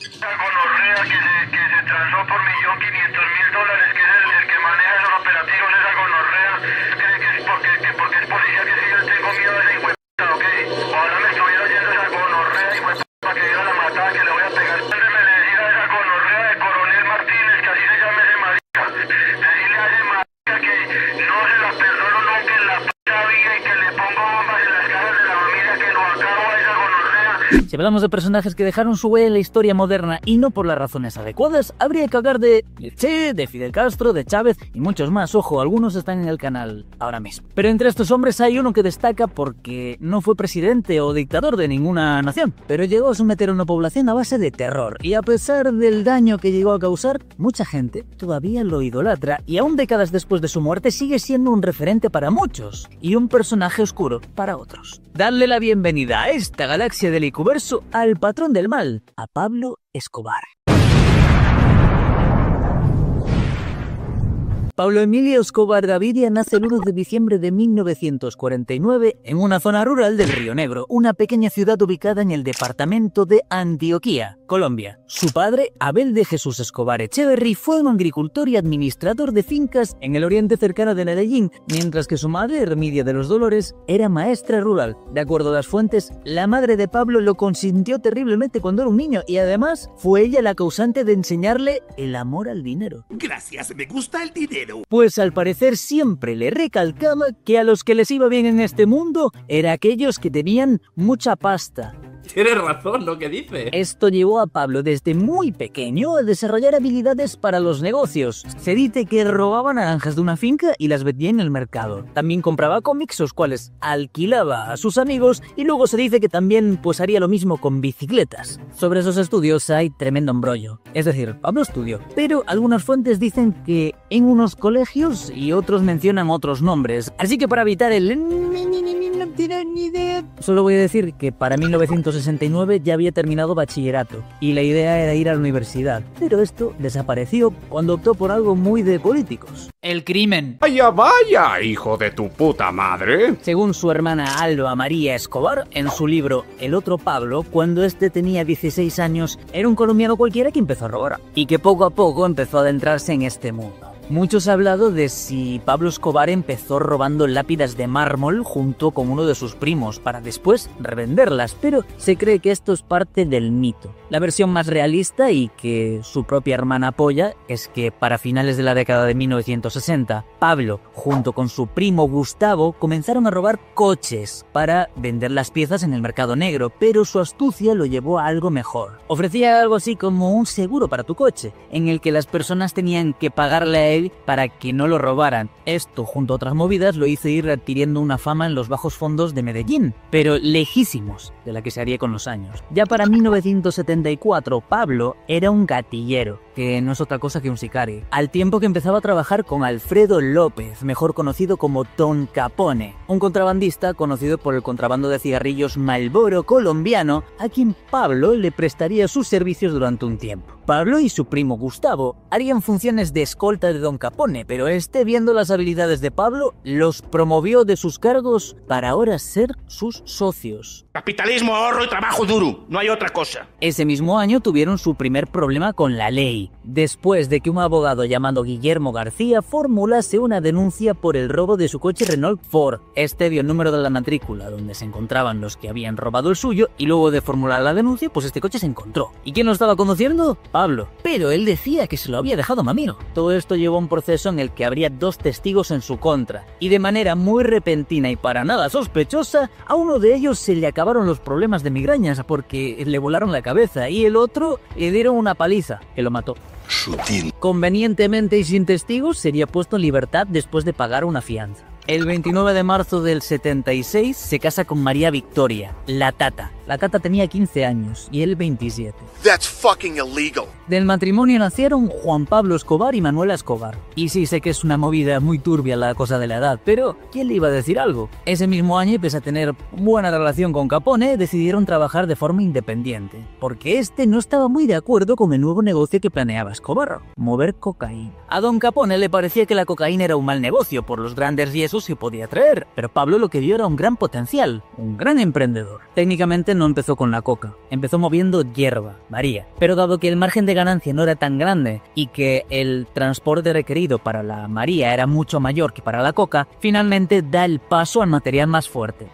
La gonorrea que se transó por $1.500.000, que es el que maneja esos operativos, esa gonorrea, cree que es porque es policía, que si yo tengo miedo a ese hijo de puta, ok. Ojalá me estuviera oyendo esa gonorrea, hijo de puta, que yo la matada, que le voy a pegar. Mándeme le decir a esa gonorrea de Coronel Martínez, que así se llama ese marica. Decirle a ese marica que no se la perdono nunca en la puta vida y que le pongo bombas en las caras de la familia, que lo acabo a esa gonorrea. Si hablamos de personajes que dejaron su huella en la historia moderna y no por las razones adecuadas, habría que hablar de Che, de Fidel Castro, de Chávez y muchos más. Ojo, algunos están en el canal ahora mismo. Pero entre estos hombres hay uno que destaca porque no fue presidente o dictador de ninguna nación, pero llegó a someter a una población a base de terror. Y a pesar del daño que llegó a causar, mucha gente todavía lo idolatra y aún décadas después de su muerte sigue siendo un referente para muchos y un personaje oscuro para otros. Darle la bienvenida a esta galaxia del Icuverso al patrón del mal, a Pablo Escobar. Pablo Emilio Escobar Gaviria nace el 1 de diciembre de 1949 en una zona rural del Río Negro, una pequeña ciudad ubicada en el departamento de Antioquia, Colombia. Su padre, Abel de Jesús Escobar Echeverry, fue un agricultor y administrador de fincas en el oriente cercano de Medellín, mientras que su madre, Hermidia de los Dolores, era maestra rural. De acuerdo a las fuentes, la madre de Pablo lo consintió terriblemente cuando era un niño y además fue ella la causante de enseñarle el amor al dinero. Gracias, me gusta el dinero. Pues al parecer siempre le recalcaba que a los que les iba bien en este mundo era aquellos que tenían mucha pasta. Tienes razón lo que dice. Esto llevó a Pablo desde muy pequeño a desarrollar habilidades para los negocios. Se dice que robaba naranjas de una finca y las vendía en el mercado. También compraba cómics, los cuales alquilaba a sus amigos, y luego se dice que también pues haría lo mismo con bicicletas. Sobre esos estudios hay tremendo embrollo. Es decir, Pablo estudió, pero algunas fuentes dicen que en unos colegios y otros mencionan otros nombres. Así que para evitar el no tiene ni idea, solo voy a decir que para 1969 ya había terminado bachillerato y la idea era ir a la universidad, pero esto desapareció cuando optó por algo muy de políticos: el crimen. Vaya, vaya, hijo de tu puta madre. Según su hermana Alba María Escobar, en su libro El otro Pablo, cuando este tenía 16 años, era un colombiano cualquiera que empezó a robar y que poco a poco empezó a adentrarse en este mundo. Muchos han hablado de si Pablo Escobar empezó robando lápidas de mármol junto con uno de sus primos para después revenderlas, pero se cree que esto es parte del mito. La versión más realista, y que su propia hermana apoya, es que para finales de la década de 1960, Pablo, junto con su primo Gustavo, comenzaron a robar coches para vender las piezas en el mercado negro, pero su astucia lo llevó a algo mejor. Ofrecía algo así como un seguro para tu coche, en el que las personas tenían que pagarle a él para que no lo robaran. Esto, junto a otras movidas, lo hizo ir adquiriendo una fama en los bajos fondos de Medellín, pero lejísimos de la que se haría con los años. Ya para 1974, Pablo era un gatillero, que no es otra cosa que un sicario, al tiempo que empezaba a trabajar con Alfredo López, mejor conocido como Don Capone, un contrabandista conocido por el contrabando de cigarrillos Marlboro colombiano, a quien Pablo le prestaría sus servicios durante un tiempo. Pablo y su primo Gustavo harían funciones de escolta de Don Capone, pero este, viendo las habilidades de Pablo, los promovió de sus cargos para ahora ser sus socios. Capitalismo, ahorro y trabajo duro, no hay otra cosa. Ese mismo año tuvieron su primer problema con la ley, después de que un abogado llamado Guillermo García formulase una denuncia por el robo de su coche Renault Ford. Este vio el número de la matrícula donde se encontraban los que habían robado el suyo, y luego de formular la denuncia, pues este coche se encontró. ¿Y quién lo estaba conduciendo? Pablo. Pero él decía que se lo había dejado Mamiro. Todo esto llevó a un proceso en el que habría 2 testigos en su contra, y de manera muy repentina y para nada sospechosa, a uno de ellos se le acabaron los problemas de migrañas porque le volaron la cabeza, y el otro le dieron una paliza que lo mató. Sutil. Convenientemente y sin testigos, sería puesto en libertad después de pagar una fianza. El 29 de marzo del 76 se casa con María Victoria, la Tata. La Tata tenía 15 años y él 27. That's fucking illegal. Del matrimonio nacieron Juan Pablo Escobar y Manuela Escobar. Y sí, sé que es una movida muy turbia la cosa de la edad, pero ¿quién le iba a decir algo? Ese mismo año, pese a tener buena relación con Capone, decidieron trabajar de forma independiente, porque este no estaba muy de acuerdo con el nuevo negocio que planeaba Escobar: mover cocaína. A Don Capone le parecía que la cocaína era un mal negocio por los grandes riesgos que podía traer, pero Pablo lo que vio era un gran potencial, un gran emprendedor. Técnicamente no empezó con la coca, empezó moviendo hierba, María. Pero dado que el margen de ganancia no era tan grande y que el transporte requerido para la María era mucho mayor que para la coca, finalmente da el paso al material más fuerte.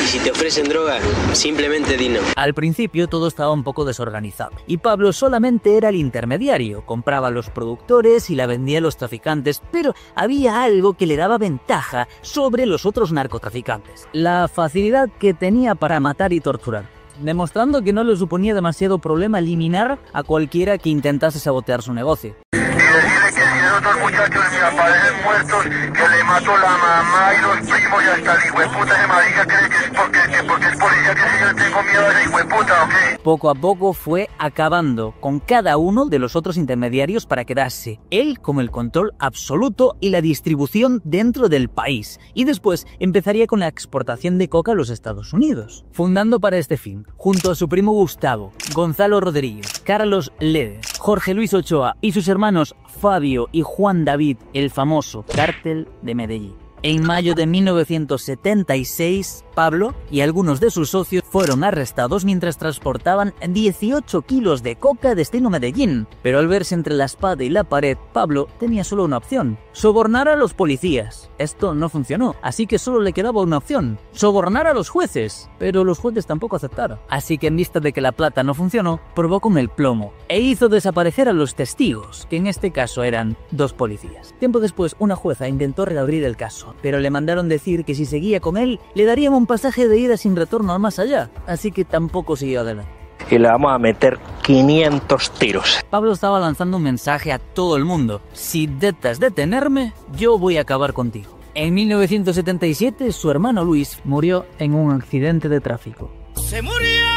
Y si te ofrecen droga, simplemente di no. Al principio todo estaba un poco desorganizado y Pablo solamente era el intermediario, compraba a los productores y la vendía a los traficantes, pero había algo que le daba ventaja sobre los otros narcotraficantes: la facilidad que tenía para matar y torturar, demostrando que no le suponía demasiado problema eliminar a cualquiera que intentase sabotear su negocio. Y decirle que si esos dos muchachos me aparecen muertos, que le mato la mamá y los primos y hasta el hijueputa ese marica cree que es porque es policía, que si yo tengo miedo a ese hijueputa, ¿ok? Poco a poco fue acabando con cada uno de los otros intermediarios para quedarse él con el control absoluto y la distribución dentro del país, y después empezaría con la exportación de coca a los Estados Unidos, fundando para este fin, junto a su primo Gustavo, Gonzalo Rodríguez, Carlos Lede, Jorge Luis Ochoa y sus hermanos Fabio y Juan David, el famoso Cártel de Medellín. En mayo de 1976, Pablo y algunos de sus socios fueron arrestados mientras transportaban 18 kilos de coca destino Medellín. Pero al verse entre la espada y la pared, Pablo tenía solo una opción: sobornar a los policías. Esto no funcionó, así que solo le quedaba una opción: sobornar a los jueces. Pero los jueces tampoco aceptaron. Así que en vista de que la plata no funcionó, probó con el plomo e hizo desaparecer a los testigos, que en este caso eran 2 policías. Tiempo después, una jueza intentó reabrir el caso, pero le mandaron decir que si seguía con él, le darían un pasaje de ida sin retorno al más allá, así que tampoco siguió adelante. Y le vamos a meter 500 tiros. Pablo estaba lanzando un mensaje a todo el mundo: si intentas detenerme, yo voy a acabar contigo. En 1977, su hermano Luis murió en un accidente de tráfico. ¡Se murió!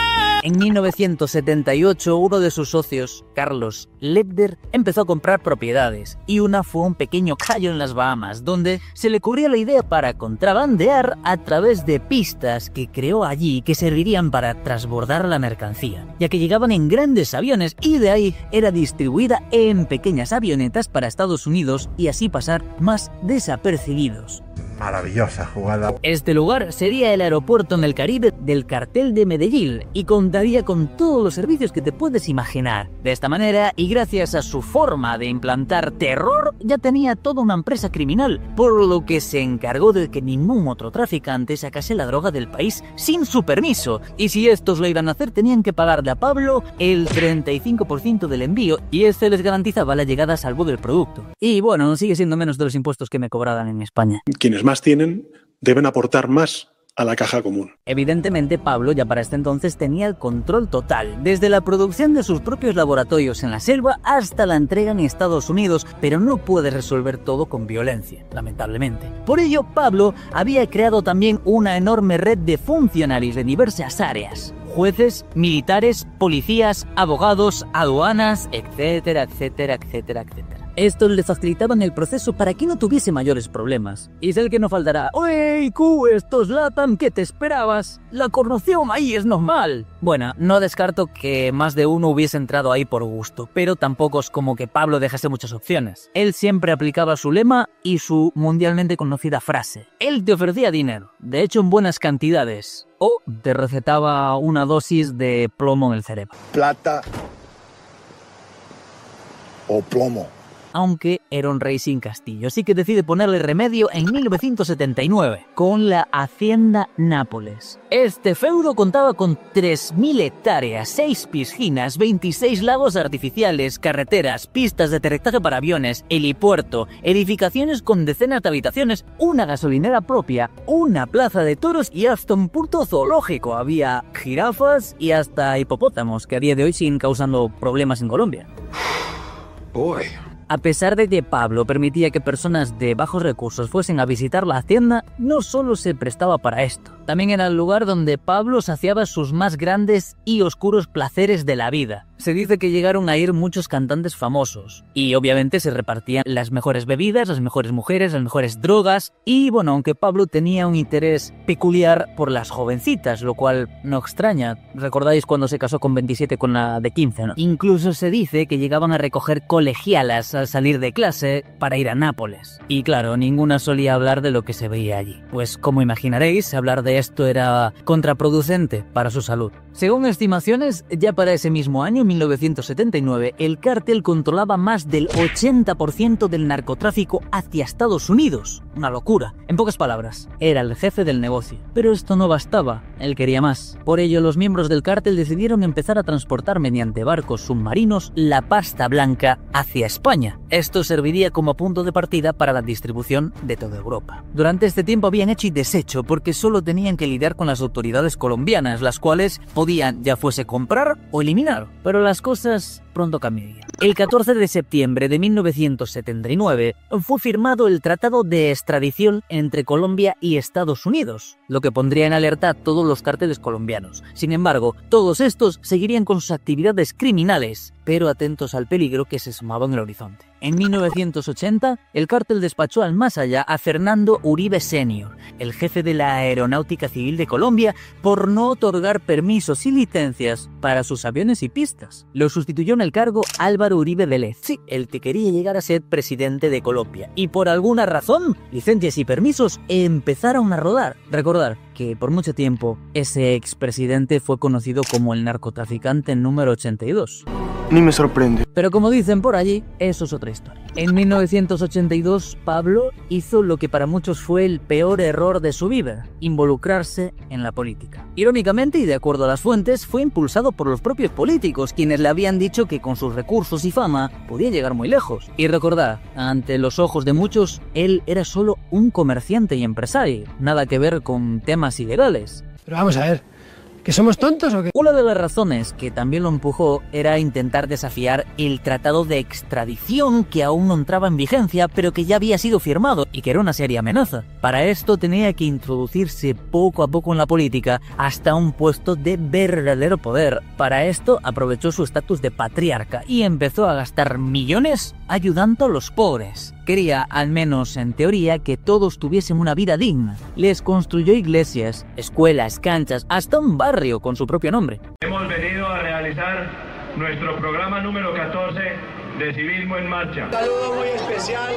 En 1978, uno de sus socios, Carlos Leder, empezó a comprar propiedades, y una fue un pequeño cayo en las Bahamas, donde se le ocurrió la idea para contrabandear a través de pistas que creó allí que servirían para transbordar la mercancía, ya que llegaban en grandes aviones y de ahí era distribuida en pequeñas avionetas para Estados Unidos y así pasar más desapercibidos. Maravillosa jugada. Este lugar sería el aeropuerto en el Caribe del Cartel de Medellín y contaría con todos los servicios que te puedes imaginar. De esta manera, y gracias a su forma de implantar terror, ya tenía toda una empresa criminal, por lo que se encargó de que ningún otro traficante sacase la droga del país sin su permiso. Y si estos lo iban a hacer, tenían que pagarle a Pablo el 35% del envío, y este les garantizaba la llegada a salvo del producto. Y bueno, sigue siendo menos de los impuestos que me cobraban en España. Quienes más tienen deben aportar más a la caja común. Evidentemente, Pablo ya para este entonces tenía el control total, desde la producción de sus propios laboratorios en la selva hasta la entrega en Estados Unidos, pero no puede resolver todo con violencia, lamentablemente. Por ello, Pablo había creado también una enorme red de funcionarios de diversas áreas: jueces, militares, policías, abogados, aduanas, etcétera, etcétera, etcétera, etcétera. Estos le facilitaban el proceso para que no tuviese mayores problemas. Y sé que no faltará: ¡Ey, Q, estos LATAM, qué te esperabas! La corrupción ahí es normal. Bueno, no descarto que más de uno hubiese entrado ahí por gusto, pero tampoco es como que Pablo dejase muchas opciones. Él siempre aplicaba su lema y su mundialmente conocida frase: él te ofrecía dinero, de hecho en buenas cantidades, o te recetaba una dosis de plomo en el cerebro. Plata o plomo. Aunque era un rey sin castillo, así que decide ponerle remedio en 1979 con la Hacienda Nápoles. Este feudo contaba con 3.000 hectáreas, 6 piscinas, 26 lagos artificiales, carreteras, pistas de aterrizaje para aviones, helipuerto, edificaciones con decenas de habitaciones, una gasolinera propia, una plaza de toros y hasta un puto zoológico. Había jirafas y hasta hipopótamos, que a día de hoy siguen causando problemas en Colombia. Boy. A pesar de que Pablo permitía que personas de bajos recursos fuesen a visitar la hacienda, no solo se prestaba para esto. También era el lugar donde Pablo saciaba sus más grandes y oscuros placeres de la vida. Se dice que llegaron a ir muchos cantantes famosos y obviamente se repartían las mejores bebidas, las mejores mujeres, las mejores drogas y bueno, aunque Pablo tenía un interés peculiar por las jovencitas, lo cual no extraña. ¿Recordáis cuando se casó con 27 con la de 15, no? Incluso se dice que llegaban a recoger colegialas al salir de clase para ir a Nápoles. Y claro, ninguna solía hablar de lo que se veía allí. Pues como imaginaréis, hablar de esto era contraproducente para su salud. Según estimaciones, ya para ese mismo año, 1979, el cártel controlaba más del 80% del narcotráfico hacia Estados Unidos. Una locura. En pocas palabras, era el jefe del negocio. Pero esto no bastaba, él quería más. Por ello, los miembros del cártel decidieron empezar a transportar mediante barcos submarinos la pasta blanca hacia España. Esto serviría como punto de partida para la distribución de toda Europa. Durante este tiempo habían hecho y deshecho porque solo tenían que lidiar con las autoridades colombianas, las cuales podían ya fuese comprar o eliminar. Pero las cosas pronto cambiarían. El 14 de septiembre de 1979 fue firmado el Tratado de Extradición entre Colombia y Estados Unidos, lo que pondría en alerta a todos los cárteles colombianos. Sin embargo, todos estos seguirían con sus actividades criminales, pero atentos al peligro que se sumaba en el horizonte. En 1980, el cártel despachó al más allá a Fernando Uribe Senior, el jefe de la Aeronáutica Civil de Colombia, por no otorgar permisos y licencias para sus aviones y pistas. Lo sustituyó en el cargo Álvaro Uribe Vélez, sí, el que quería llegar a ser presidente de Colombia. Y por alguna razón, licencias y permisos empezaron a rodar. Recordar que por mucho tiempo ese expresidente fue conocido como el narcotraficante número 82. Ni me sorprende. Pero como dicen por allí, eso es otra historia. En 1982, Pablo hizo lo que para muchos fue el peor error de su vida: involucrarse en la política. Irónicamente, y de acuerdo a las fuentes, fue impulsado por los propios políticos, quienes le habían dicho que con sus recursos y fama podía llegar muy lejos. Y recordad, ante los ojos de muchos, él era solo un comerciante y empresario, nada que ver con temas ilegales. Pero vamos a ver, ¿que somos tontos o qué? Una de las razones que también lo empujó era intentar desafiar el tratado de extradición, que aún no entraba en vigencia, pero que ya había sido firmado y que era una seria amenaza. Para esto tenía que introducirse poco a poco en la política hasta un puesto de verdadero poder. Para esto aprovechó su estatus de patriarca y empezó a gastar millones ayudando a los pobres. Quería, al menos en teoría, que todos tuviesen una vida digna. Les construyó iglesias, escuelas, canchas, hasta un barrio con su propio nombre. Hemos venido a realizar nuestro programa número 14 de Civismo en Marcha. Un saludo muy especial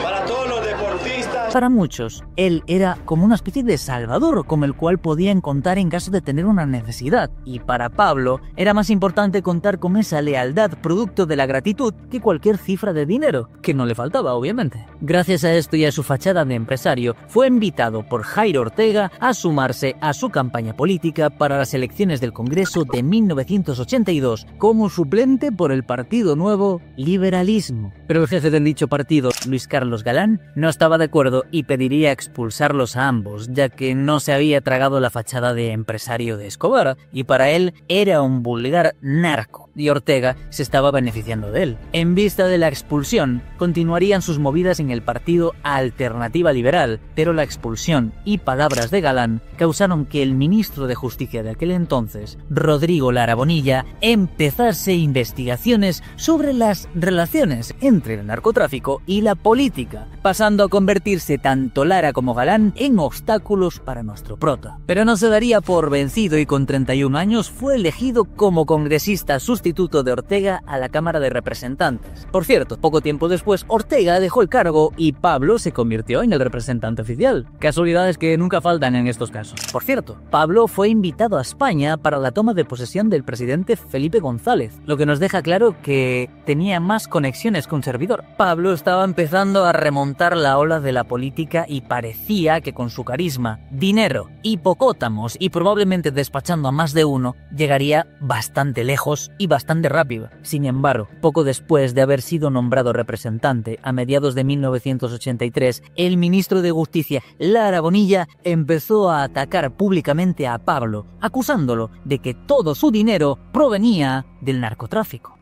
para todos los deportistas. Para muchos, él era como una especie de salvador con el cual podían contar en caso de tener una necesidad. Y para Pablo, era más importante contar con esa lealtad producto de la gratitud que cualquier cifra de dinero, que no le faltaba, obviamente. Gracias a esto y a su fachada de empresario, fue invitado por Jairo Ortega a sumarse a su campaña política para las elecciones del Congreso de 1982 como suplente por el Partido Nuevo Liberalismo. Pero el jefe del dicho partido, Luis Carlos Galán, no estaba de acuerdo y pediría expulsarlos a ambos, ya que no se había tragado la fachada de empresario de Escobar, y para él era un vulgar narco, y Ortega se estaba beneficiando de él. En vista de la expulsión, continuarían sus movidas en el partido Alternativa Liberal, pero la expulsión y palabras de Galán causaron que el ministro de Justicia de aquel entonces, Rodrigo Lara Bonilla, empezase investigaciones sobre las relaciones entre el narcotráfico y la política, pasando a convertirse tanto Lara como Galán en obstáculos para nuestro prota. Pero no se daría por vencido y con 31 años fue elegido como congresista sustituto de Ortega a la Cámara de Representantes. Por cierto, poco tiempo después Ortega dejó el cargo y Pablo se convirtió en el representante oficial. Casualidades que nunca faltan en estos casos. Por cierto, Pablo fue invitado a España para la toma de posesión del presidente Felipe González, lo que nos deja claro que tenía más conexiones con servidor. Pablo estaba empezando a remontar la ola de la política y parecía que con su carisma, dinero, hipopótamos y probablemente despachando a más de uno, llegaría bastante lejos y bastante rápido. Sin embargo, poco después de haber sido nombrado representante a mediados de 1983, el ministro de Justicia, Lara Bonilla, empezó a atacar públicamente a Pablo, acusándolo de que todo su dinero provenía del narcotráfico.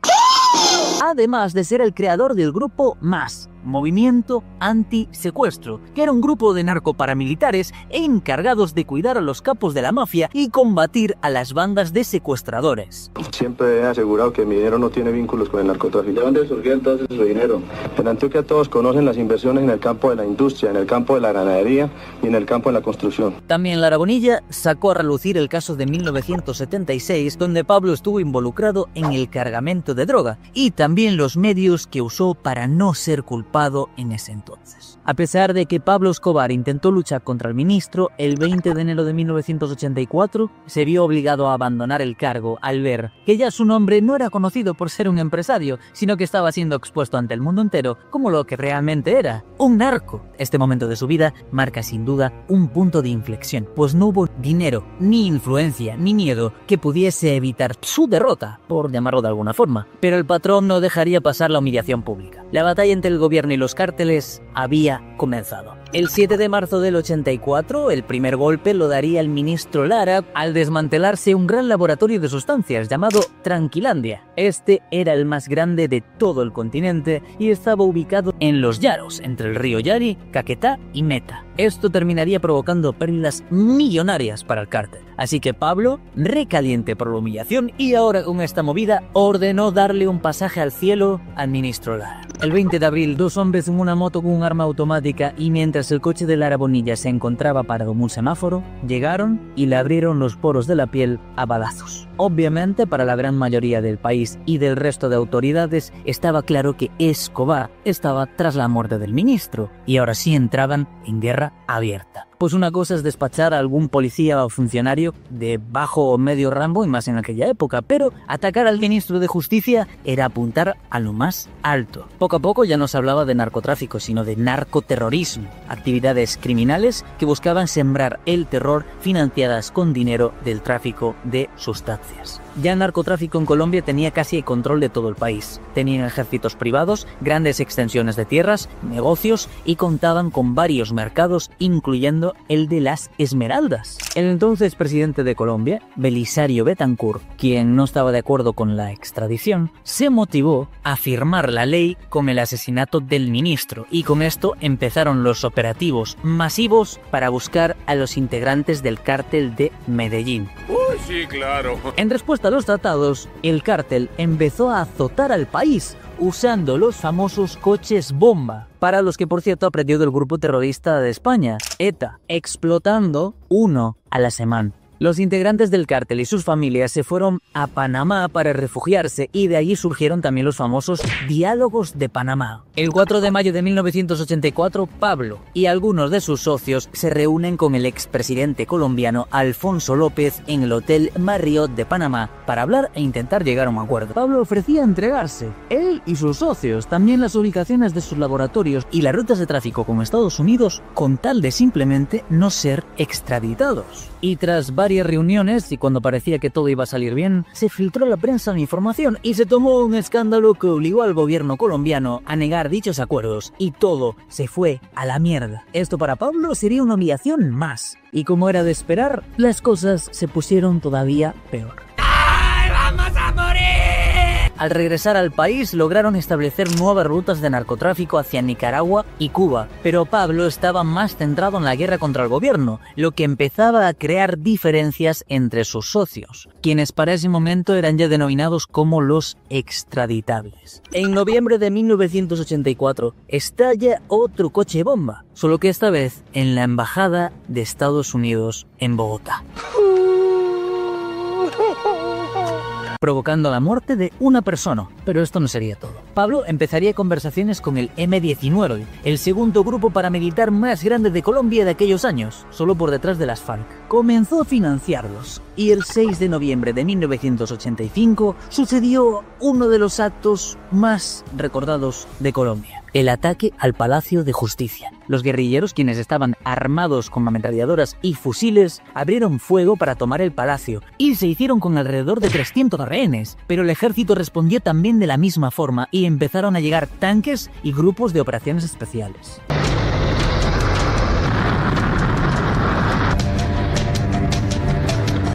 Además de ser el creador del grupo MAS, Movimiento Anti-Secuestro, que era un grupo de narcoparamilitares encargados de cuidar a los capos de la mafia y combatir a las bandas de secuestradores. Siempre he asegurado que mi dinero no tiene vínculos con el narcotráfico. ¿De dónde surgió entonces su dinero? En Antioquia todos conocen las inversiones en el campo de la industria, en el campo de la ganadería y en el campo de la construcción. También Lara Bonilla sacó a relucir el caso de 1976, donde Pablo estuvo involucrado en el cargamento de droga, y también los medios que usó para no ser culpado en ese entonces. A pesar de que Pablo Escobar intentó luchar contra el ministro, el 20 de enero de 1984 se vio obligado a abandonar el cargo al ver que ya su nombre no era conocido por ser un empresario, sino que estaba siendo expuesto ante el mundo entero como lo que realmente era, un narco. Este momento de su vida marca sin duda un punto de inflexión, pues no hubo dinero, ni influencia, ni miedo que pudiese evitar su derrota, por llamarlo de alguna forma. Pero el patrón no dejaría pasar la humillación pública. La batalla entre el gobierno y los cárteles había comenzado. El 7 de marzo del 84, el primer golpe lo daría el ministro Lara al desmantelarse un gran laboratorio de sustancias llamado Tranquilandia. Este era el más grande de todo el continente y estaba ubicado en Los Llanos, entre el río Yari, Caquetá y Meta. Esto terminaría provocando pérdidas millonarias para el cártel. Así que Pablo, recaliente por la humillación y ahora con esta movida, ordenó darle un pasaje al cielo al ministro Lara. El 20 de abril, dos hombres en una moto con un arma automática y mientras el coche de Lara Bonilla se encontraba parado en un semáforo, llegaron y le abrieron los poros de la piel a balazos. Obviamente, para la gran mayoría del país y del resto de autoridades, estaba claro que Escobar estaba tras la muerte del ministro y ahora sí entraban en guerra abierta. Pues una cosa es despachar a algún policía o funcionario de bajo o medio rango, y más en aquella época, pero atacar al ministro de Justicia era apuntar a lo más alto. Poco a poco ya no se hablaba de narcotráfico, sino de narcoterrorismo, actividades criminales que buscaban sembrar el terror financiadas con dinero del tráfico de sustancias. Ya el narcotráfico en Colombia tenía casi el control de todo el país. Tenían ejércitos privados, grandes extensiones de tierras, negocios y contaban con varios mercados, incluyendo el de las esmeraldas. El entonces presidente de Colombia, Belisario Betancourt, quien no estaba de acuerdo con la extradición, se motivó a firmar la ley con el asesinato del ministro y con esto empezaron los operativos masivos para buscar a los integrantes del cártel de Medellín. Sí, claro. En respuesta a los tratados, el cártel empezó a azotar al país usando los famosos coches bomba, para los que por cierto aprendió del grupo terrorista de España, ETA, explotando uno a la semana. Los integrantes del cártel y sus familias se fueron a Panamá para refugiarse y de allí surgieron también los famosos Diálogos de Panamá. El 4 de mayo de 1984, Pablo y algunos de sus socios se reúnen con el expresidente colombiano Alfonso López en el Hotel Marriott de Panamá para hablar e intentar llegar a un acuerdo. Pablo ofrecía entregarse, él y sus socios, también las ubicaciones de sus laboratorios y las rutas de tráfico con Estados Unidos con tal de simplemente no ser extraditados. Y tras varias reuniones y cuando parecía que todo iba a salir bien, se filtró a la prensa la información y se tomó un escándalo que obligó al gobierno colombiano a negar dichos acuerdos y todo se fue a la mierda. Esto para Pablo sería una humillación más y como era de esperar, las cosas se pusieron todavía peor. ¡Ay, vamos a morir! Al regresar al país lograron establecer nuevas rutas de narcotráfico hacia Nicaragua y Cuba, pero Pablo estaba más centrado en la guerra contra el gobierno, lo que empezaba a crear diferencias entre sus socios, quienes para ese momento eran ya denominados como los extraditables. En noviembre de 1984 estalla otro coche bomba, solo que esta vez en la Embajada de Estados Unidos en Bogotá, provocando la muerte de una persona. Pero esto no sería todo. Pablo empezaría conversaciones con el M-19, el segundo grupo paramilitar más grande de Colombia de aquellos años, solo por detrás de las FARC. Comenzó a financiarlos y el 6 de noviembre de 1985 sucedió uno de los actos más recordados de Colombia: el ataque al Palacio de Justicia. Los guerrilleros, quienes estaban armados con ametralladoras y fusiles, abrieron fuego para tomar el palacio y se hicieron con alrededor de 300 rehenes, pero el ejército respondió también de la misma forma y empezaron a llegar tanques y grupos de operaciones especiales.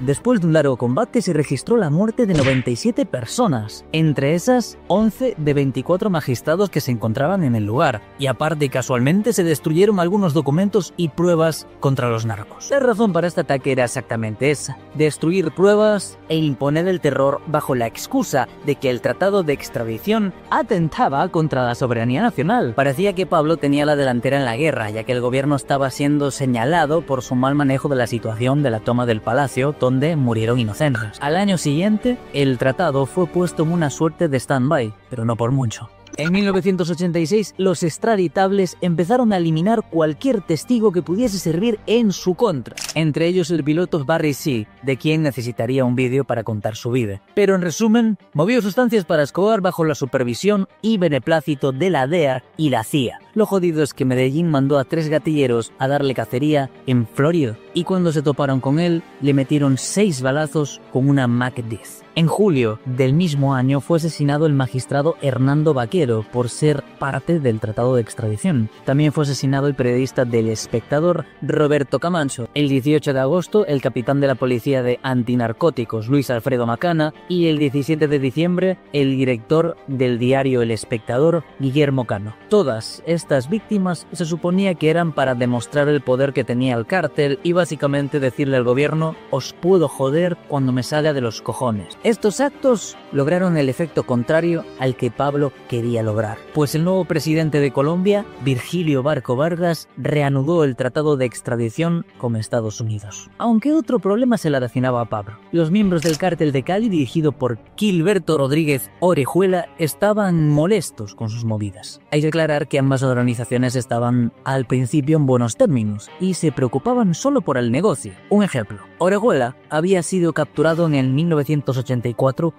Después de un largo combate se registró la muerte de 97 personas, entre esas 11 de 24 magistrados que se encontraban en el lugar, y aparte casualmente se destruyeron algunos documentos y pruebas contra los narcos. La razón para este ataque era exactamente esa: destruir pruebas e imponer el terror bajo la excusa de que el tratado de extradición atentaba contra la soberanía nacional. Parecía que Pablo tenía la delantera en la guerra, ya que el gobierno estaba siendo señalado por su mal manejo de la situación de la toma del palacio, donde murieron inocentes. Al año siguiente, el tratado fue puesto en una suerte de stand-by, pero no por mucho. En 1986, los extraditables empezaron a eliminar cualquier testigo que pudiese servir en su contra, entre ellos el piloto Barry Sea, de quien necesitaría un vídeo para contar su vida. Pero en resumen, movió sustancias para Escobar bajo la supervisión y beneplácito de la DEA y la CIA. Lo jodido es que Medellín mandó a 3 gatilleros a darle cacería en Florida, y cuando se toparon con él, le metieron 6 balazos con una Mac 10. En julio del mismo año fue asesinado el magistrado Hernando Vaquero por ser parte del tratado de extradición. También fue asesinado el periodista del Espectador Roberto Camacho. El 18 de agosto, el capitán de la policía de antinarcóticos Luis Alfredo Macana, y el 17 de diciembre, el director del diario El Espectador Guillermo Cano. Todas estas víctimas se suponía que eran para demostrar el poder que tenía el cártel y básicamente decirle al gobierno: os puedo joder cuando me salga de los cojones. Estos actos lograron el efecto contrario al que Pablo quería lograr, pues el nuevo presidente de Colombia, Virgilio Barco Vargas, reanudó el tratado de extradición con Estados Unidos. Aunque otro problema se le avecinaba a Pablo. Los miembros del cártel de Cali, dirigido por Gilberto Rodríguez Orejuela, estaban molestos con sus movidas. Hay que aclarar que ambas organizaciones estaban al principio en buenos términos y se preocupaban solo por el negocio. Un ejemplo: Orejuela había sido capturado en el 1984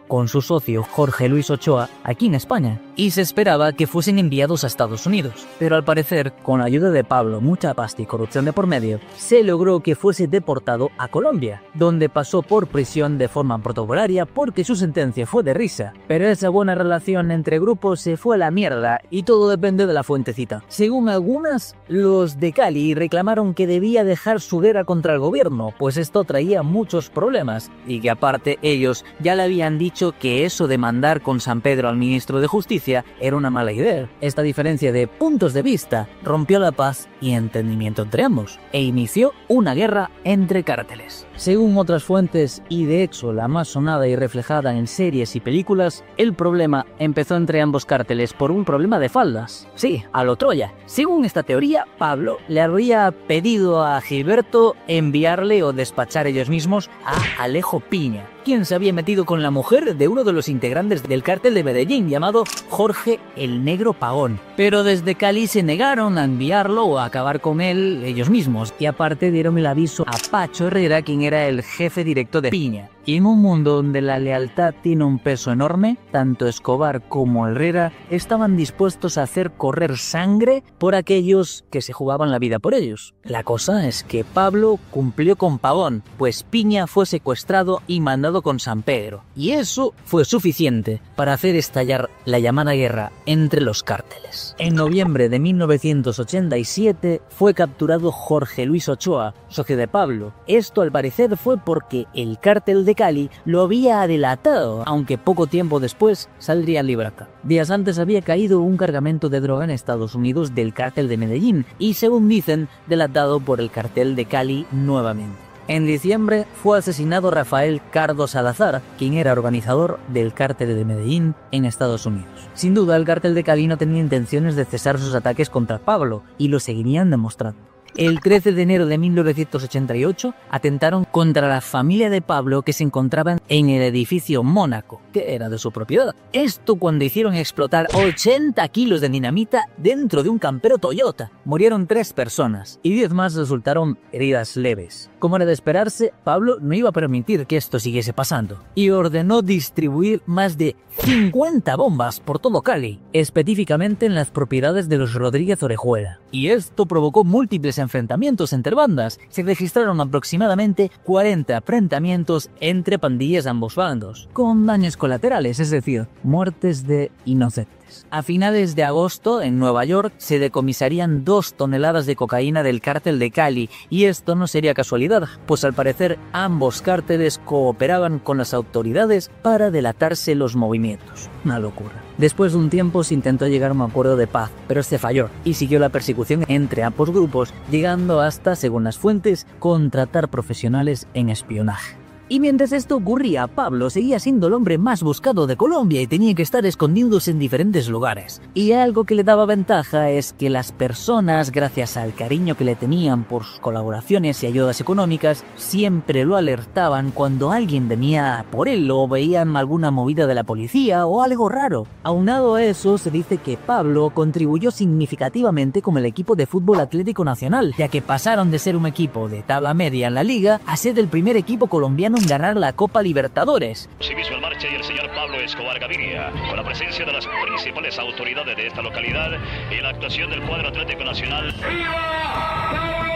con su socio Jorge Luis Ochoa aquí en España, y se esperaba que fuesen enviados a Estados Unidos. Pero al parecer, con la ayuda de Pablo, mucha pasta y corrupción de por medio, se logró que fuese deportado a Colombia, donde pasó por prisión de forma protocolaria porque su sentencia fue de risa. Pero esa buena relación entre grupos se fue a la mierda y todo depende de la fuentecita. Según algunas, los de Cali reclamaron que debía dejar su guerra contra el gobierno, pues esto traía muchos problemas, y que aparte ellos ya le habían dicho que eso de mandar con San Pedro al ministro de Justicia era una mala idea. Esta diferencia de puntos de vista rompió la paz y entendimiento entre ambos, e inició una guerra entre cárteles. Según otras fuentes, y de hecho la más sonada y reflejada en series y películas, el problema empezó entre ambos cárteles por un problema de faldas. Sí, a lo Troya. Según esta teoría, Pablo le habría pedido a Gilberto enviarle o despachar ellos mismos a Alejo Piña, quien se había metido con la mujer de uno de los integrantes del cártel de Medellín, llamado Jorge el Negro Pagón. Pero desde Cali se negaron a enviarlo o a acabar con él ellos mismos, y aparte dieron el aviso a Pacho Herrera, quien era el jefe directo de Piña. Y en un mundo donde la lealtad tiene un peso enorme, tanto Escobar como Herrera estaban dispuestos a hacer correr sangre por aquellos que se jugaban la vida por ellos. La cosa es que Pablo cumplió con Pagón, pues Piña fue secuestrado y mandado con San Pedro, y eso fue suficiente para hacer estallar la llamada guerra entre los cárteles. En noviembre de 1987 fue capturado Jorge Luis Ochoa, socio de Pablo. Esto al parecer fue porque el cártel de Cali lo había delatado, aunque poco tiempo después saldría en libertad. Días antes había caído un cargamento de droga en Estados Unidos del cártel de Medellín y, según dicen, delatado por el cartel de Cali nuevamente. En diciembre fue asesinado Rafael Cardo Salazar, quien era organizador del cártel de Medellín en Estados Unidos. Sin duda, el cártel de Cali no tenía intenciones de cesar sus ataques contra Pablo, y lo seguirían demostrando. El 13 de enero de 1988 atentaron contra la familia de Pablo, que se encontraban en el edificio Mónaco, que era de su propiedad. Esto cuando hicieron explotar 80 kilos de dinamita dentro de un campero Toyota. Murieron 3 personas y 10 más resultaron heridas leves. Como era de esperarse, Pablo no iba a permitir que esto siguiese pasando y ordenó distribuir más de 50 bombas por todo Cali, específicamente en las propiedades de los Rodríguez Orejuela. Y esto provocó múltiples enfrentamientos entre bandas. Se registraron aproximadamente 40 enfrentamientos entre pandillas de ambos bandos, con daños colaterales, es decir, muertes de inocentes. A finales de agosto, en Nueva York, se decomisarían 2 toneladas de cocaína del cártel de Cali, y esto no sería casualidad, pues al parecer ambos cárteles cooperaban con las autoridades para delatarse los movimientos. Una locura. Después de un tiempo se intentó llegar a un acuerdo de paz, pero este falló y siguió la persecución entre ambos grupos, llegando hasta, según las fuentes, contratar profesionales en espionaje. Y mientras esto ocurría, Pablo seguía siendo el hombre más buscado de Colombia y tenía que estar escondiéndose en diferentes lugares. Y algo que le daba ventaja es que las personas, gracias al cariño que le tenían por sus colaboraciones y ayudas económicas, siempre lo alertaban cuando alguien venía por él o veían alguna movida de la policía o algo raro. Aunado a eso, se dice que Pablo contribuyó significativamente con el equipo de fútbol Atlético Nacional, ya que pasaron de ser un equipo de tabla media en la liga a ser el primer equipo colombiano en ganar la Copa Libertadores. Civismo en marcha y el señor Pablo Escobar Gaviria, con la presencia de las principales autoridades de esta localidad y la actuación del cuadro Atlético Nacional. ¡Viva Pablo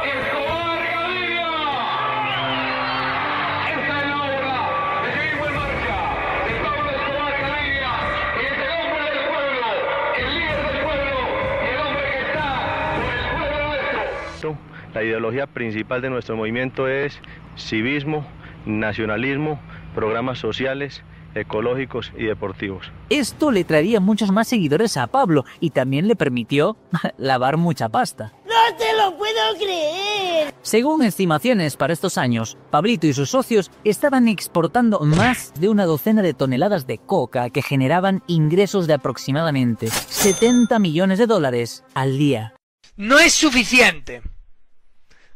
Escobar Gaviria! Esta es la obra de Civismo en marcha de Pablo Escobar Gaviria, es el hombre del pueblo, el líder del pueblo, el hombre que está por el pueblo nuestro. La ideología principal de nuestro movimiento es civismo, nacionalismo, programas sociales, ecológicos y deportivos. Esto le traería muchos más seguidores a Pablo y también le permitió lavar mucha pasta. ¡No te lo puedo creer! Según estimaciones para estos años, Pablito y sus socios estaban exportando más de una docena de toneladas de coca que generaban ingresos de aproximadamente 70 millones de dólares al día. No es suficiente.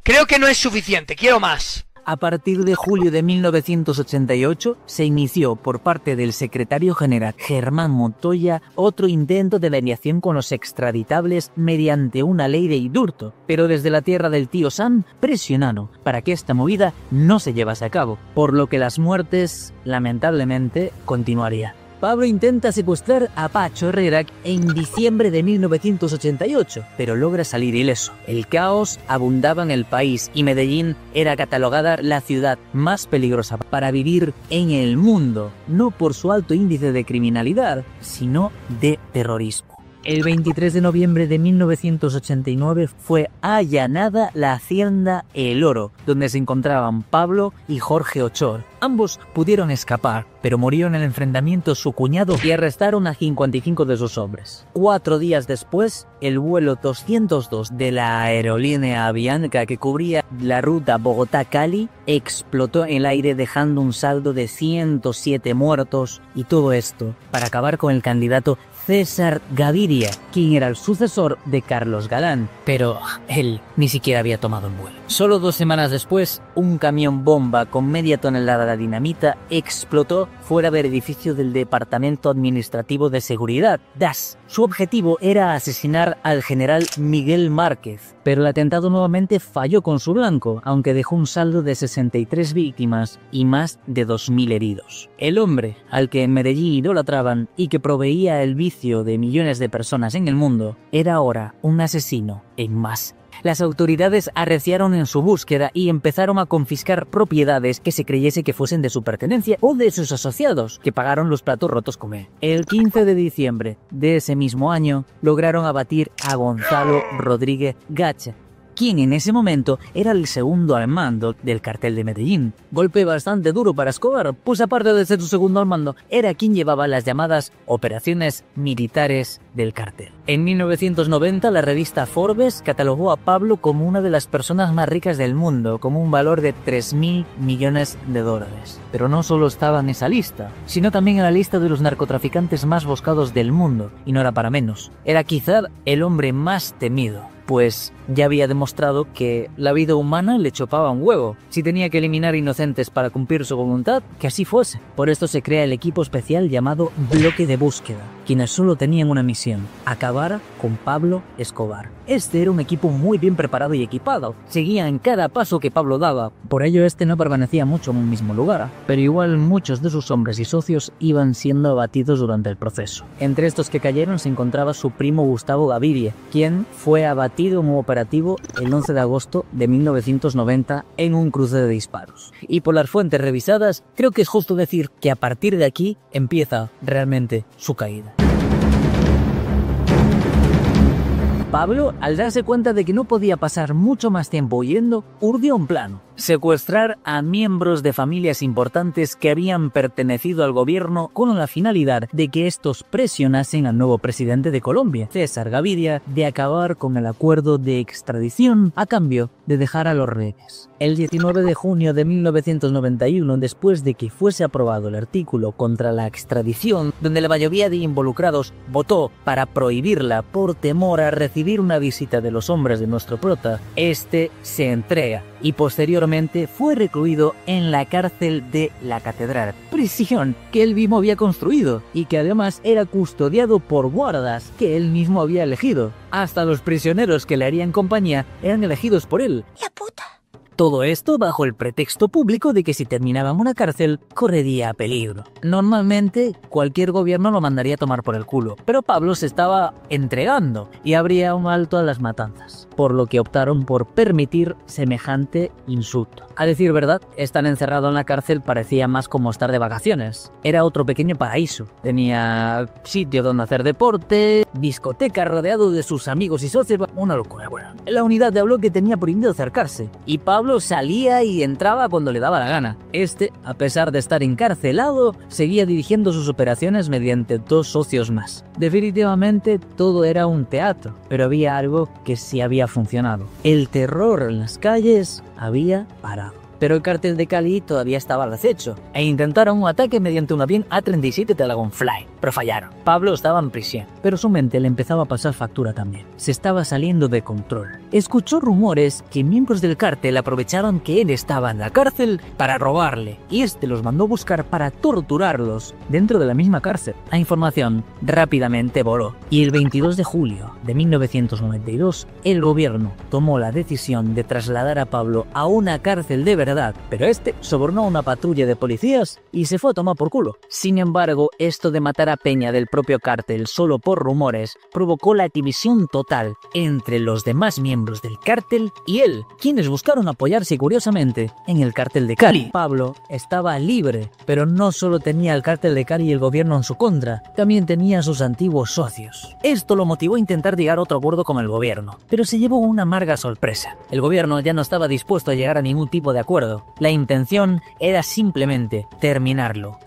Creo que no es suficiente, quiero más. A partir de julio de 1988 se inició por parte del secretario general Germán Montoya otro intento de mediación con los extraditables mediante una ley de indulto, pero desde la tierra del tío Sam presionaron para que esta movida no se llevase a cabo, por lo que las muertes, lamentablemente, continuarían. Pablo intenta secuestrar a Pacho Herrera en diciembre de 1988, pero logra salir ileso. El caos abundaba en el país y Medellín era catalogada la ciudad más peligrosa para vivir en el mundo, no por su alto índice de criminalidad, sino de terrorismo. El 23 de noviembre de 1989 fue allanada la hacienda El Oro, donde se encontraban Pablo y Jorge Ochoa. Ambos pudieron escapar, pero murió en el enfrentamiento su cuñado y arrestaron a 55 de sus hombres. 4 días después, el vuelo 202 de la aerolínea Avianca que cubría la ruta Bogotá-Cali explotó en el aire dejando un saldo de 107 muertos y todo esto para acabar con el candidato César Gaviria, quien era el sucesor de Carlos Galán, pero él ni siquiera había tomado el vuelo. Solo 2 semanas después, un camión bomba con media tonelada de dinamita explotó fuera del edificio del Departamento Administrativo de Seguridad, DAS. Su objetivo era asesinar al general Miguel Márquez, pero el atentado nuevamente falló con su blanco, aunque dejó un saldo de 63 víctimas y más de 2.000 heridos. El hombre al que en Medellín idolatraban y que proveía el vicio de millones de personas en el mundo, era ahora un asesino en masa. Las autoridades arreciaron en su búsqueda y empezaron a confiscar propiedades que se creyese que fuesen de su pertenencia o de sus asociados, que pagaron los platos rotos con él. El 15 de diciembre de ese mismo año, lograron abatir a Gonzalo Rodríguez Gacha, quien en ese momento era el segundo al mando del cartel de Medellín. Golpe bastante duro para Escobar, pues aparte de ser su segundo al mando, era quien llevaba las llamadas operaciones militares del cartel. En 1990, la revista Forbes catalogó a Pablo como una de las personas más ricas del mundo, con un valor de 3.000 millones de dólares. Pero no solo estaba en esa lista, sino también en la lista de los narcotraficantes más buscados del mundo, y no era para menos. Era quizá el hombre más temido, pues ya había demostrado que la vida humana le chupaba un huevo. Si tenía que eliminar inocentes para cumplir su voluntad, que así fuese. Por esto se crea el equipo especial llamado Bloque de Búsqueda, quienes solo tenían una misión: acabar con Pablo Escobar. Este era un equipo muy bien preparado y equipado. Seguía en cada paso que Pablo daba. Por ello este no permanecía mucho en un mismo lugar, pero igual muchos de sus hombres y socios iban siendo abatidos durante el proceso. Entre estos que cayeron se encontraba su primo Gustavo Gaviria, quien fue abatido en un operativo el 11 de agosto de 1990 en un cruce de disparos. Y por las fuentes revisadas, creo que es justo decir que a partir de aquí empieza realmente su caída. Pablo, al darse cuenta de que no podía pasar mucho más tiempo huyendo, urdió un plano. secuestrar a miembros de familias importantes que habían pertenecido al gobierno con la finalidad de que estos presionasen al nuevo presidente de Colombia, César Gaviria, de acabar con el acuerdo de extradición a cambio de dejar a los rehenes. El 19 de junio de 1991, después de que fuese aprobado el artículo contra la extradición, donde la mayoría de involucrados votó para prohibirla por temor a recibir una visita de los hombres de nuestro prota, este se entrega y posteriormente fue recluido en la cárcel de la Catedral, prisión que él mismo había construido y que además era custodiado por guardas que él mismo había elegido. Hasta los prisioneros que le harían compañía eran elegidos por él. ¡La puta! Todo esto bajo el pretexto público de que si terminaba en una cárcel, correría peligro. Normalmente, cualquier gobierno lo mandaría a tomar por el culo, pero Pablo se estaba entregando y habría un alto a las matanzas, por lo que optaron por permitir semejante insulto. A decir verdad, estar encerrado en la cárcel parecía más como estar de vacaciones. Era otro pequeño paraíso. Tenía sitio donde hacer deporte, discoteca rodeado de sus amigos y socios, una locura. Bueno, la unidad de bloque tenía prohibido acercarse, y Pablo salía y entraba cuando le daba la gana. Este, a pesar de estar encarcelado, seguía dirigiendo sus operaciones mediante 2 socios más. Definitivamente todo era un teatro, pero había algo que sí había funcionado. El terror en las calles había parado. Pero el cártel de Cali todavía estaba al acecho e intentaron un ataque mediante un avión A-37 Dragonfly, pero fallaron. Pablo estaba en prisión, pero su mente le empezaba a pasar factura también. Se estaba saliendo de control. Escuchó rumores que miembros del cártel aprovecharon que él estaba en la cárcel para robarle, y este los mandó a buscar para torturarlos dentro de la misma cárcel. La información rápidamente voló, y el 22 de julio de 1992, el gobierno tomó la decisión de trasladar a Pablo a una cárcel de verdad, pero este sobornó a una patrulla de policías y se fue a tomar por culo. Sin embargo, esto de matar a peña del propio cártel solo por rumores provocó la división total entre los demás miembros del cártel y él, quienes buscaron apoyarse curiosamente en el cártel de Cali. Pablo estaba libre, pero no solo tenía el cártel de Cali y el gobierno en su contra, también tenía a sus antiguos socios. Esto lo motivó a intentar llegar a otro acuerdo con el gobierno, pero se llevó una amarga sorpresa. El gobierno ya no estaba dispuesto a llegar a ningún tipo de acuerdo. La intención era simplemente terminarlo.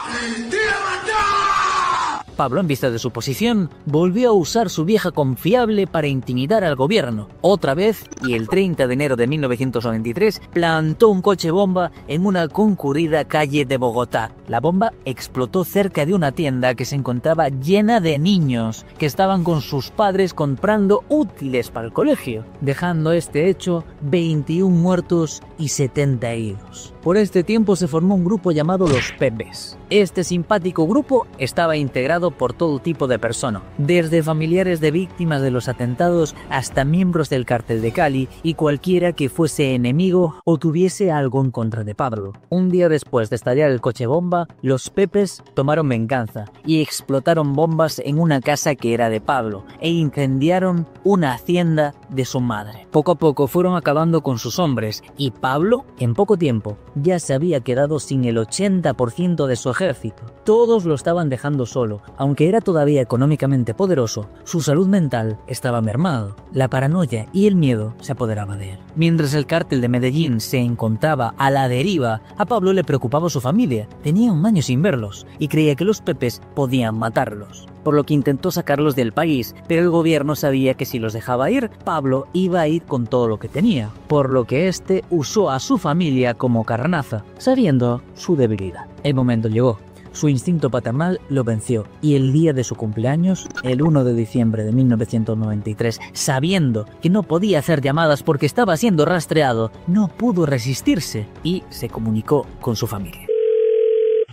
Pablo, en vista de su posición, volvió a usar su vieja confiable para intimidar al gobierno. Otra vez, y el 30 de enero de 1993, plantó un coche bomba en una concurrida calle de Bogotá. La bomba explotó cerca de una tienda que se encontraba llena de niños que estaban con sus padres comprando útiles para el colegio, dejando este hecho 21 muertos y 70 heridos. Por este tiempo se formó un grupo llamado Los Pepes. Este simpático grupo estaba integrado por todo tipo de personas, desde familiares de víctimas de los atentados hasta miembros del cártel de Cali y cualquiera que fuese enemigo o tuviese algo en contra de Pablo. Un día después de estallar el coche bomba, los Pepes tomaron venganza y explotaron bombas en una casa que era de Pablo e incendiaron una hacienda de su madre. Poco a poco fueron acabando con sus hombres y Pablo, en poco tiempo, ya se había quedado sin el 80% de su ejército. Todos lo estaban dejando solo. Aunque era todavía económicamente poderoso, su salud mental estaba mermado. La paranoia y el miedo se apoderaban de él. Mientras el cártel de Medellín se encontraba a la deriva, a Pablo le preocupaba su familia. Tenía un año sin verlos y creía que los Pepes podían matarlos, por lo que intentó sacarlos del país, pero el gobierno sabía que si los dejaba ir, Pablo iba a ir con todo lo que tenía, por lo que este usó a su familia como carnaza, sabiendo su debilidad. El momento llegó. Su instinto paternal lo venció y el día de su cumpleaños, el 1 de diciembre de 1993, sabiendo que no podía hacer llamadas porque estaba siendo rastreado, no pudo resistirse y se comunicó con su familia.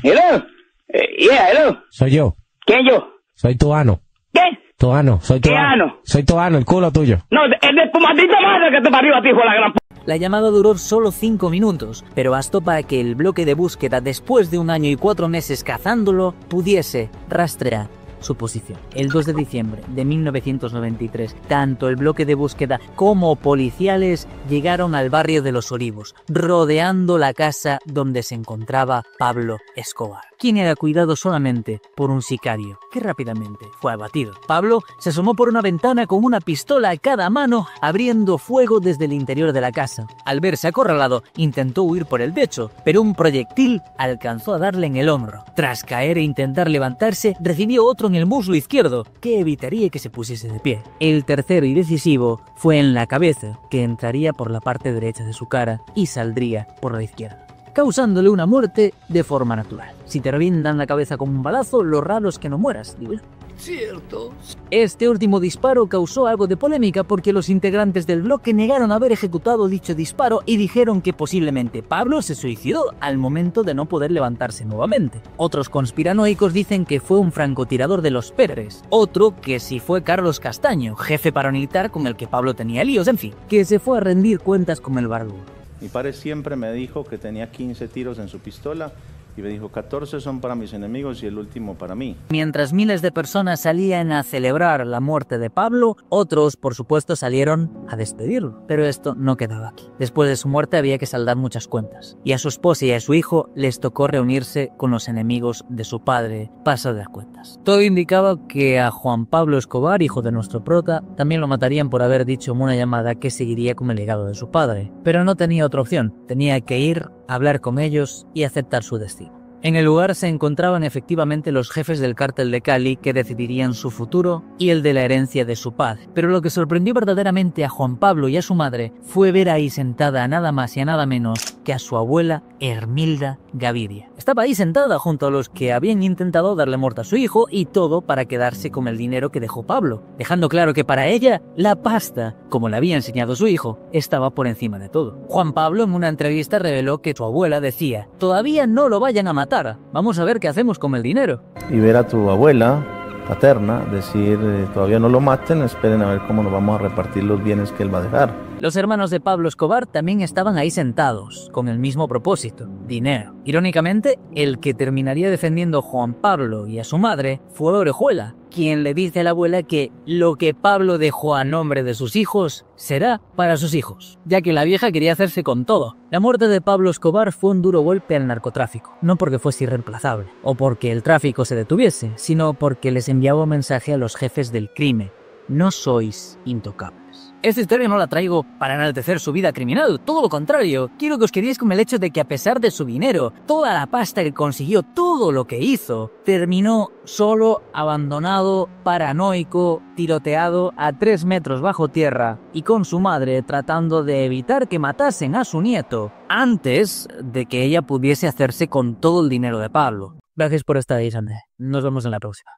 Hello, hello. Soy yo. ¿Quién yo? Soy tu ano. ¿Qué? Tu ano, soy tu ¿Qué ano? Soy tu ano, el culo tuyo. No, es de tu maldita madre que te parió a ti, hijo de la gran p***. La llamada duró solo 5 minutos, pero bastó para que el bloque de búsqueda, después de 1 año y 4 meses cazándolo, pudiese rastrear su posición. El 2 de diciembre de 1993, tanto el bloque de búsqueda como policiales llegaron al barrio de Los Olivos, rodeando la casa donde se encontraba Pablo Escobar. quien era cuidado solamente por un sicario, que rápidamente fue abatido. Pablo se asomó por una ventana con una pistola a cada mano, abriendo fuego desde el interior de la casa. Al verse acorralado, intentó huir por el techo, pero un proyectil alcanzó a darle en el hombro. Tras caer e intentar levantarse, recibió otro en el muslo izquierdo, que evitaría que se pusiese de pie. El tercero y decisivo fue en la cabeza, que entraría por la parte derecha de su cara y saldría por la izquierda, causándole una muerte de forma natural. Si te revientan la cabeza con un balazo, lo raro es que no mueras, digo yo. Cierto. Este último disparo causó algo de polémica porque los integrantes del bloque negaron haber ejecutado dicho disparo y dijeron que posiblemente Pablo se suicidó al momento de no poder levantarse nuevamente. Otros conspiranoicos dicen que fue un francotirador de los Pérez, otro que sí fue Carlos Castaño, jefe paramilitar con el que Pablo tenía líos, en fin, que se fue a rendir cuentas con el barbudo. Mi padre siempre me dijo que tenía 15 tiros en su pistola y me dijo 14 son para mis enemigos y el último para mí. Mientras miles de personas salían a celebrar la muerte de Pablo, otros, por supuesto, salieron a despedirlo. Pero esto no quedaba aquí. Después de su muerte había que saldar muchas cuentas. Y a su esposa y a su hijo les tocó reunirse con los enemigos de su padre para saldar cuentas. Todo indicaba que a Juan Pablo Escobar, hijo de nuestro prota, también lo matarían por haber dicho en una llamada que seguiría con el legado de su padre. Pero no tenía otra opción. Tenía que ir, hablar con ellos y aceptar su destino. En el lugar se encontraban efectivamente los jefes del cártel de Cali que decidirían su futuro y el de la herencia de su padre. Pero lo que sorprendió verdaderamente a Juan Pablo y a su madre fue ver ahí sentada a nada más y a nada menos que a su abuela Hermilda Gaviria. Estaba ahí sentada junto a los que habían intentado darle muerte a su hijo y todo para quedarse con el dinero que dejó Pablo, dejando claro que para ella la pasta, como le había enseñado su hijo, estaba por encima de todo. Juan Pablo en una entrevista reveló que su abuela decía: todavía no lo vayan a matar, vamos a ver qué hacemos con el dinero. Y ver a tu abuela paterna decir todavía no lo maten, esperen a ver cómo nos vamos a repartir los bienes que él va a dejar. Los hermanos de Pablo Escobar también estaban ahí sentados, con el mismo propósito, dinero. Irónicamente, el que terminaría defendiendo a Juan Pablo y a su madre fue Orejuela, quien le dice a la abuela que lo que Pablo dejó a nombre de sus hijos será para sus hijos, ya que la vieja quería hacerse con todo. La muerte de Pablo Escobar fue un duro golpe al narcotráfico, no porque fuese irreemplazable, o porque el tráfico se detuviese, sino porque les enviaba un mensaje a los jefes del crimen: no sois intocables. Esta historia no la traigo para enaltecer su vida criminal, todo lo contrario. Quiero que os quedéis con el hecho de que a pesar de su dinero, toda la pasta que consiguió, todo lo que hizo, terminó solo, abandonado, paranoico, tiroteado a 3 metros bajo tierra y con su madre tratando de evitar que matasen a su nieto antes de que ella pudiese hacerse con todo el dinero de Pablo. Gracias por estar ahí, Sande. Nos vemos en la próxima.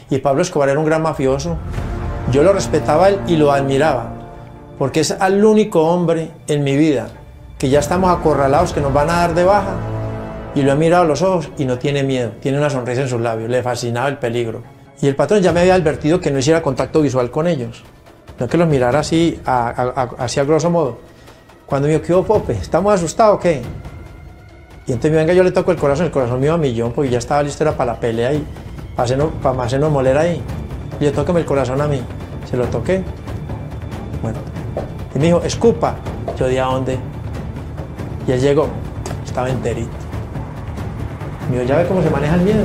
Y Pablo Escobar era un gran mafioso. Yo lo respetaba y lo admiraba, porque es el único hombre en mi vida que ya estamos acorralados, que nos van a dar de baja, y lo he mirado a los ojos y no tiene miedo, tiene una sonrisa en sus labios, le fascinaba el peligro. Y el patrón ya me había advertido que no hiciera contacto visual con ellos, no que los mirara así, así a grosso modo. Cuando me dijo: ¿qué hubo, Pope? ¿Estamos asustados o qué? Y entonces venga, yo le toco el corazón mío a millón, porque ya estaba listo, era para la pelea y para hacernos moler ahí. Y le tóqueme el corazón a mí. Se lo toqué. Bueno. Y me dijo: escupa. Yo di: ¿a dónde? Y él llegó. Estaba enterito. Me dijo: ¿ya ve cómo se maneja el miedo?